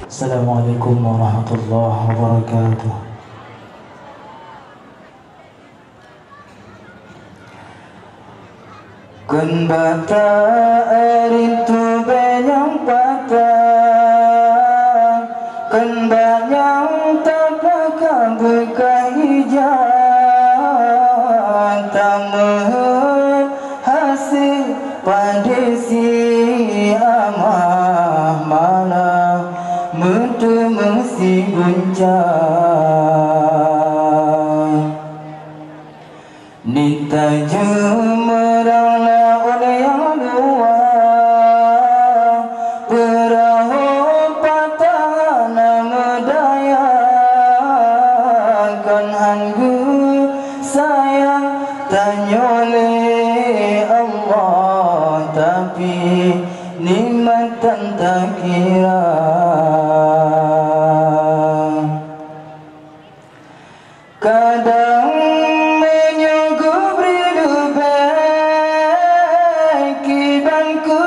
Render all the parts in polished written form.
Assalamualaikum warahmatullahi wabarakatuh. Kun bata erintu benyang patah, kun banyang tapaka buka hijau, tamuh hasil padesi amah mana mutu mengsi guncang nita jumerang laun yang luar perahu patah nama daya kan hanggu sayang tanyole Allah tapi nikmatan tak kira kadang menyuguh beridu baik kibanku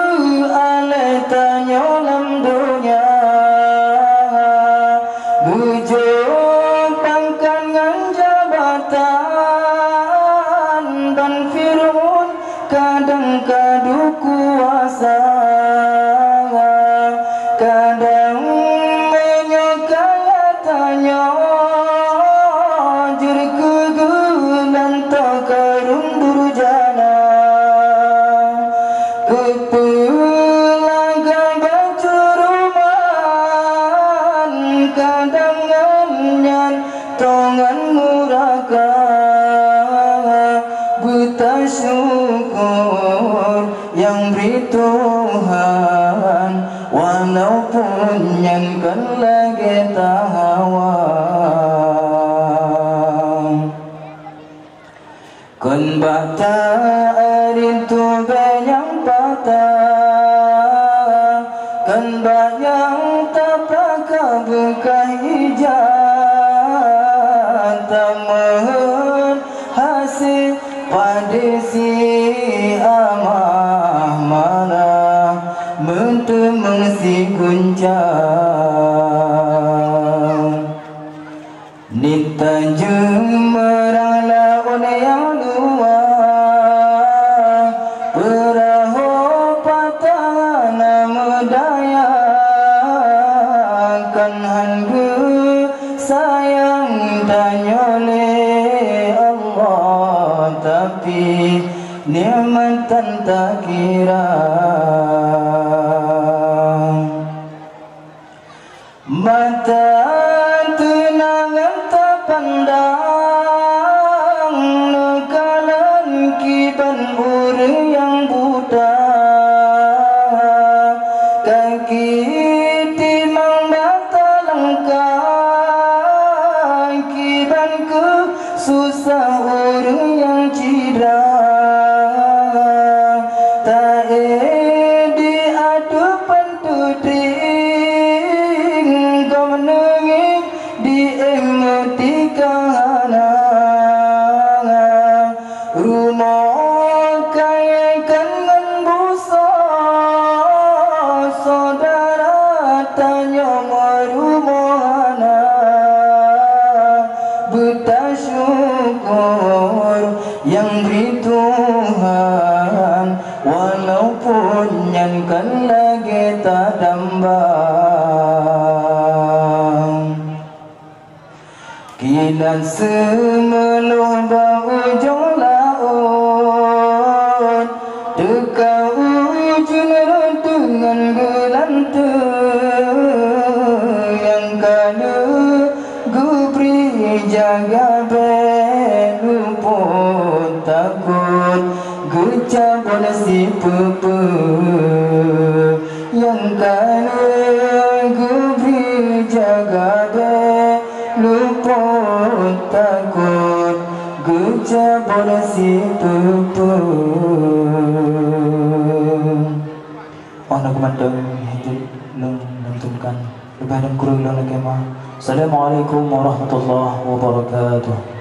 alai tanyolam dunia bujuk pangkangan jabatan dan firun kadang kadu kuasa kadang menyokaya tanya jerkugulan takarun durjana kepulaga bacuruman kadang nganyan tongan muraka buta syukur yang beri Tuhan walaupun yang kan lagi tahawang kun bata erintu benyang patah kun banyang tapaka buka hijau tamuh hasil padesi amah mana mentu mengsi guncang nita jumerang laun yang luar perahu patah nama daya kan hanggu sayang tanyole Allah tapi nikmatan tak kira mata tunangan tak pandang nekalan kiban uri yang buta kaki timang mata langkah kibanku susah uri yang cidra tak diadu pentuting kau menengik di emotikana rumah kaya kan busa saudara tanya marumana buta syukur yang beri Tuhan walaupun yang kan lagi tak dambang kinan semeluh ujung laut teka ujung rentungan gelantung yang kanu gubri jaga belupun takut gucapun si pupu yang kanu gubri jaga belupun takut gucapun si pupu ana kumandang hidup nentukan lebaran kurang lagi mah. Assalamualaikum warahmatullahi wabarakatuh.